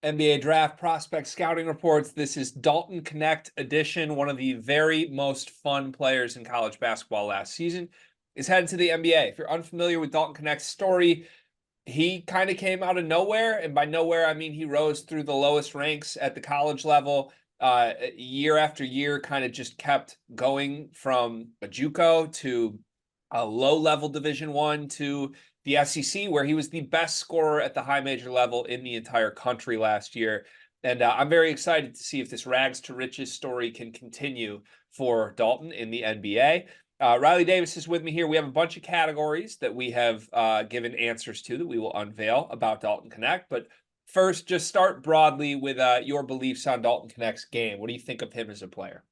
NBA Draft Prospect Scouting Reports. This is Dalton Knecht edition. One of the very most fun players in college basketball last season is headed to the NBA. If you're unfamiliar with Dalton Knecht's story, he kind of came out of nowhere. And by nowhere, I mean he rose through the lowest ranks at the college level. Year after year, kind of just kept going from a JUCO to a low-level Division I to the SEC, where he was the best scorer at the high major level in the entire country last year. And I'm very excited to see if this rags to riches story can continue for Dalton in the NBA. Riley Davis is with me here. We have a bunch of categories that we have given answers to that we will unveil about Dalton Knecht. But first, just start broadly with your beliefs on Dalton Knecht's game. What do you think of him as a player?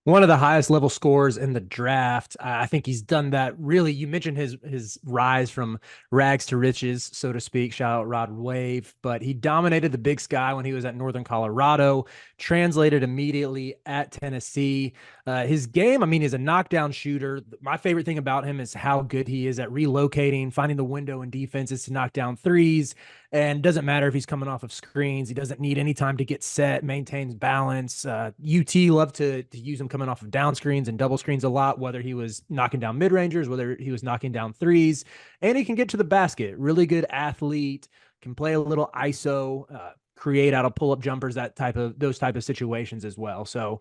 One of the highest level scorers in the draft. I think he's done that really. You mentioned his rise from rags to riches, so to speak. Shout out Rod Wave, but he dominated the Big Sky when he was at Northern Colorado, translated immediately at Tennessee. His game, I mean, is a knockdown shooter. My favorite thing about him is how good he is at relocating, finding the window in defenses to knock down threes. And doesn't matter if he's coming off of screens. He doesn't need any time to get set, maintains balance. UT loved to use him coming off of down screens and double screens a lot, whether he was knocking down mid-rangers, whether he was knocking down threes. And he can get to the basket. Really good athlete, can play a little ISO, create out of pull-up jumpers, those type of situations as well. So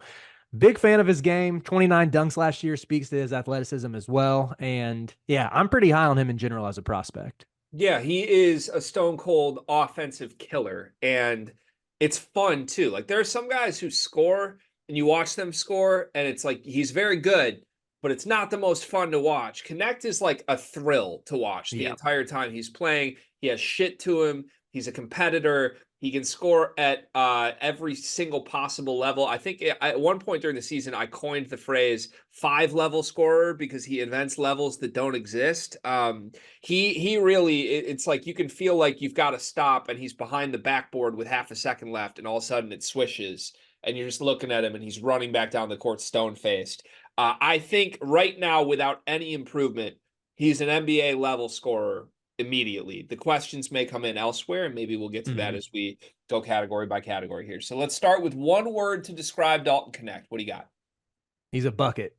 big fan of his game. 29 dunks last year speaks to his athleticism as well. And yeah, I'm pretty high on him in general as a prospect. Yeah, he is a stone cold offensive killer. And it's fun too. Like there are some guys who score and you watch them score and it's like he's very good, but it's not the most fun to watch. Knecht is like a thrill to watch the entire time he's playing. He has shit to him. He's a competitor. He can score at every single possible level. I think at one point during the season, I coined the phrase 5-level scorer because he invents levels that don't exist. He really, it's like you can feel like you've got to stop and he's behind the backboard with half a second left and all of a sudden it swishes and you're just looking at him and he's running back down the court stone-faced. I think right now, without any improvement, he's an NBA level scorer immediately. The questions may come in elsewhere, and maybe we'll get to that as we go category by category here. So let's start with one word to describe Dalton Knecht. What do you got? He's a bucket.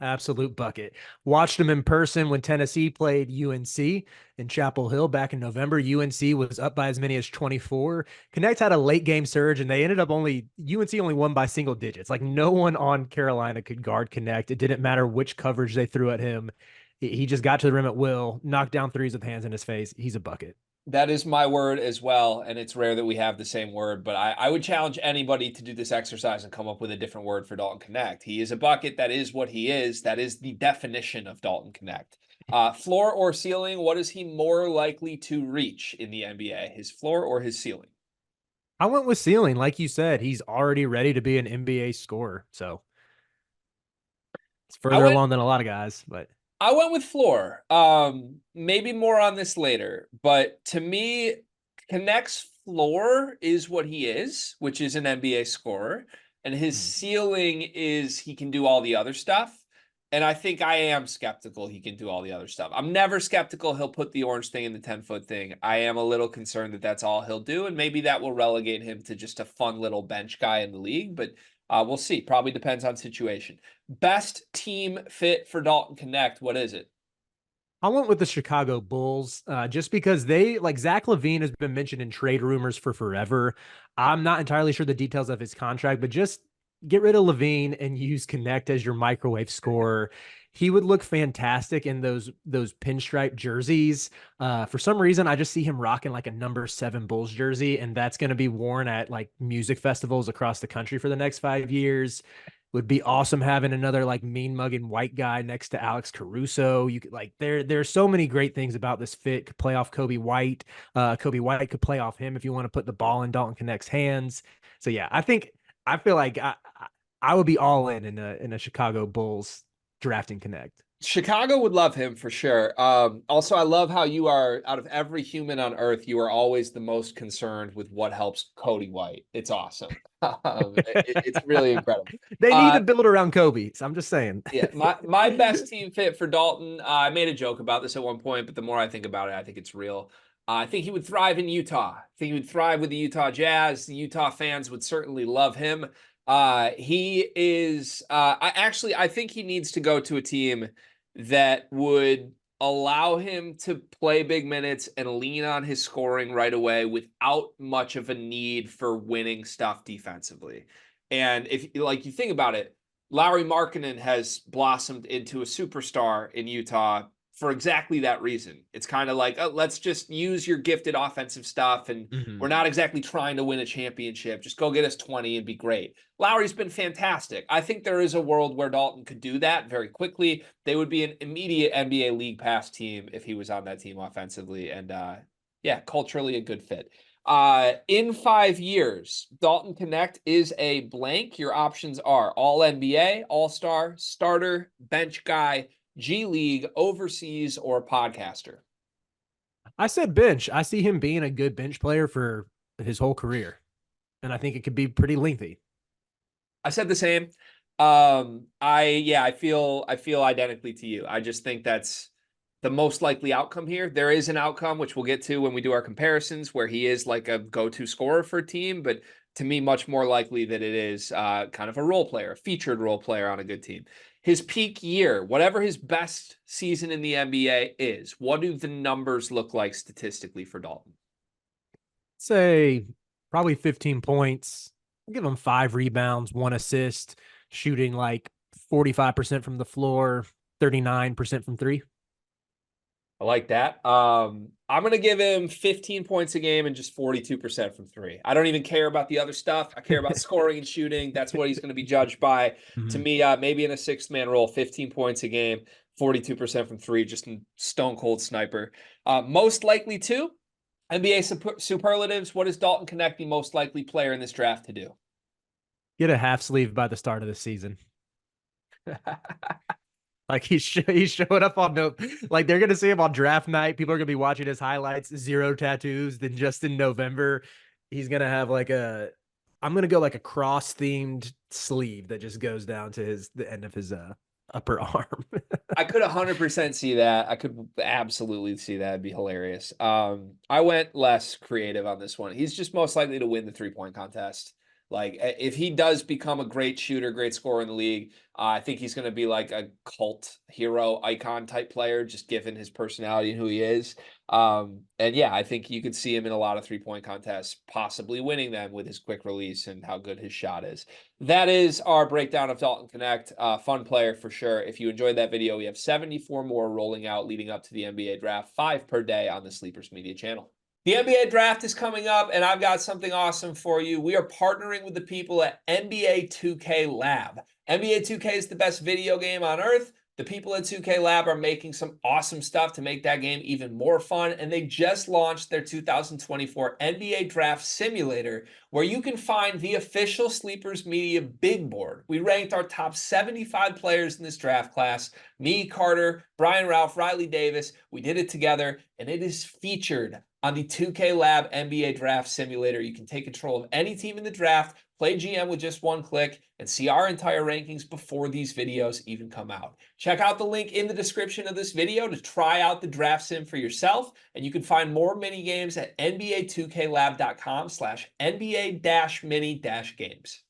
Absolute bucket. Watched him in person when Tennessee played UNC in Chapel Hill back in November. UNC was up by as many as 24. Knecht had a late game surge, and they ended up UNC only won by single digits. Like no one on Carolina could guard Knecht. It didn't matter which coverage they threw at him. He just got to the rim at will, knocked down threes with hands in his face. He's a bucket. That is my word as well, and it's rare that we have the same word, but I would challenge anybody to do this exercise and come up with a different word for Dalton Knecht. He is a bucket. That is what he is. That is the definition of Dalton Knecht. Floor or ceiling, what is he more likely to reach in the NBA, his floor or his ceiling? I went with ceiling. Like you said, he's already ready to be an NBA scorer, so it's further along than a lot of guys, but I went with floor. Maybe more on this later, but to me, Knecht's floor is what he is, which is an NBA scorer, and his ceiling is he can do all the other stuff. And I think I am skeptical he can do all the other stuff. I'm never skeptical he'll put the orange thing in the 10-foot thing. I am a little concerned that that's all he'll do, and maybe that will relegate him to just a fun little bench guy in the league, but we'll see. Probably depends on situation. Best team fit for Dalton Knecht, what is it? I went with the Chicago Bulls just because Zach LaVine has been mentioned in trade rumors for forever. I'm not entirely sure the details of his contract, but just get rid of LaVine and use Knecht as your microwave scorer. He would look fantastic in those pinstripe jerseys. For some reason, I just see him rocking like a number 7 Bulls jersey, and that's going to be worn at like music festivals across the country for the next 5 years. Would be awesome having another like mean mugging white guy next to Alex Caruso. You could like there's so many great things about this fit. Could play off Kobe White. Kobe White could play off him if you want to put the ball in Dalton Knecht's hands. So yeah, I feel like I would be all in a Chicago Bulls drafting Knecht. Chicago would love him for sure. Also, I love how you are, out of every human on earth, you are always the most concerned with what helps Cody White. It's awesome. It's really incredible. They need to build around Kobe. So I'm just saying. Yeah, my best team fit for Dalton. I made a joke about this at one point, but the more I think about it, I think it's real. I think he would thrive in Utah. I think he would thrive with the Utah Jazz. The Utah fans would certainly love him. He is. I think he needs to go to a team that would allow him to play big minutes and lean on his scoring right away without much of a need for winning stuff defensively. And if like you think about it, Lauri Markkanen has blossomed into a superstar in Utah for exactly that reason. It's kind of like, oh, let's just use your gifted offensive stuff, and Mhm. we're not exactly trying to win a championship. Just go get us 20 and be great. Lauri's been fantastic. I think there is a world where Dalton could do that very quickly. They would be an immediate NBA League Pass team if he was on that team offensively, and yeah, culturally a good fit. In 5 years, Dalton Knecht is a blank. Your options are All NBA, All Star, starter, bench guy, G League, overseas, or podcaster. I said bench. I see him being a good bench player for his whole career, and I think it could be pretty lengthy. I said the same. I feel identically to you. I just think that's the most likely outcome here. There is an outcome which we'll get to when we do our comparisons, where he is like a go-to scorer for a team, but to me, much more likely that it is kind of a role player, a featured role player on a good team. His peak year, whatever his best season in the NBA is, what do the numbers look like statistically for Dalton? Say probably 15 points. I'll give him 5 rebounds, 1 assist, shooting like 45% from the floor, 39% from three. I like that. I'm going to give him 15 points a game and just 42% from three. I don't even care about the other stuff. I care about scoring and shooting. That's what he's going to be judged by. To Mhm. me, maybe in a sixth man role, 15 points a game, 42% from three, just a stone cold sniper. Most likely to NBA superlatives. What is Dalton Knecht the most likely player in this draft to do? Get a half sleeve by the start of the season. Like he's showing up on no, like they're gonna see him on draft night. People are gonna be watching his highlights, zero tattoos. Then just in November, he's gonna have like a, I'm gonna go like a cross themed sleeve that just goes down to the end of his upper arm. I could 100% see that. I could absolutely see that. It'd be hilarious. I went less creative on this one. He's just most likely to win the 3-point contest. Like, if he does become a great shooter, great scorer in the league, I think he's going to be like a cult hero icon type player, just given his personality and who he is. And yeah, I think you could see him in a lot of 3-point contests, possibly winning them with his quick release and how good his shot is. That is our breakdown of Dalton Knecht. Fun player for sure. If you enjoyed that video, we have 74 more rolling out leading up to the NBA draft, 5 per day on the Sleepers Media channel. The NBA draft is coming up, and I've got something awesome for you. We are partnering with the people at NBA 2K Lab. NBA 2K is the best video game on earth. The people at 2K Lab are making some awesome stuff to make that game even more fun, and they just launched their 2024 NBA Draft Simulator, where you can find the official Sleepers Media big board. We ranked our top 75 players in this draft class. Me, Carter, Brian Ralph, Riley Davis. We did it together, and it is featured on the 2K Lab NBA Draft Simulator. You can take control of any team in the draft, play GM with just one click, and see our entire rankings before these videos even come out. Check out the link in the description of this video to try out the draft sim for yourself, and you can find more mini games at nba2klab.com/NBA-mini-games.